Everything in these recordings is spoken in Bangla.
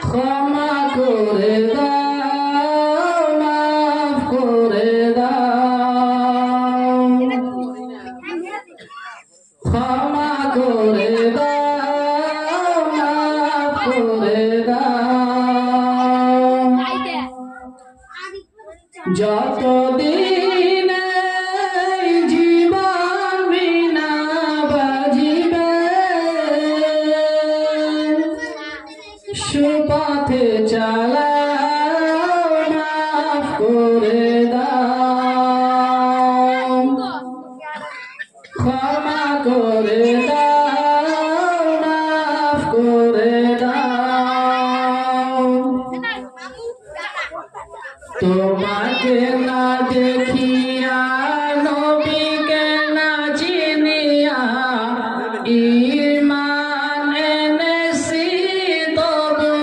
ক্ষমা করে দাও, মাফ করে দাও, ক্ষমা করে দাও, মাফ করে দাও। যতদিন জীবন বিনা বাজিবে, সুপথে চালাও, মাফ করে দাও, ক্ষমা করে দাও, মাফ করে দাও। তোমাকে না দেখিয়া, নবীকে না চিনিয়া, ঈমান এনেছি তবু,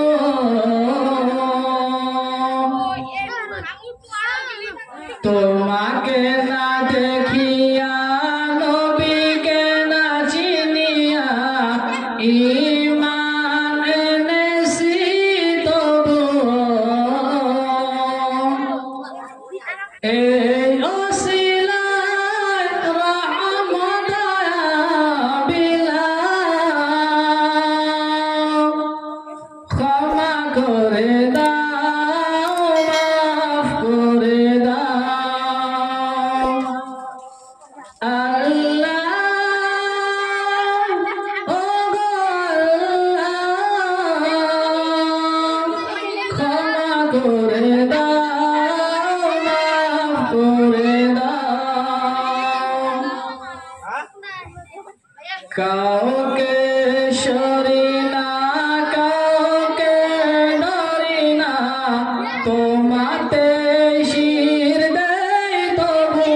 তোমাকে না দেখিয়া, নবীকে না চিনিয়া, ঈমান এনেছি তবু, এই ওসিলায় রহমত বিলাও, ক্ষমা করে দাও, মাফ করে দাও। আল্লাহ ও গো আল্লাহ, ক্ষমা করে দাও, মাফ করে দাও। কাউকে সরি না, কাউকে ডরি না, তোমাতে শির দেই তবু,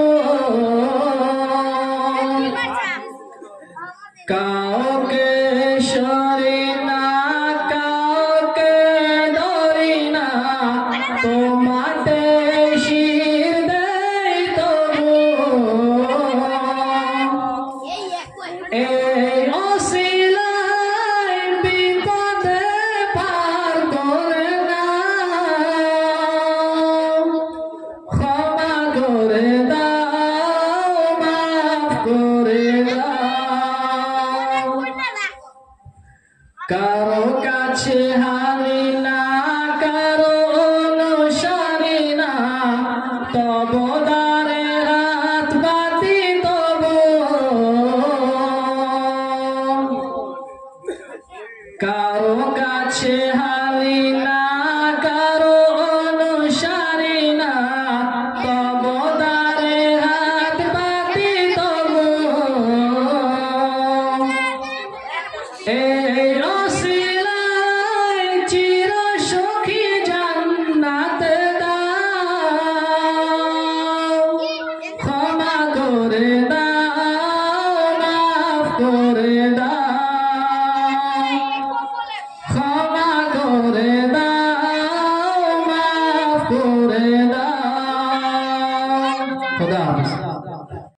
কাউকে সরি না, কাউকে ডরি না, তোমাতে শির দেই তবু, এই ওসিলায় বিপদে পার করে দাও, ক্ষমা করে দাও, মাফ করে দাও। কারো কাছে হারি না, কারো অনুসারী না, তব দ্বারে হাত পাতি তবু, কারো কাছে হারি না, কারো অনুসারী না, তব দ্বারে হাত পাতি তবু, এই ওসিলায় চির সুখী জান্নাত দাও, ক্ষমা করে দাও, মাফ করে দাও।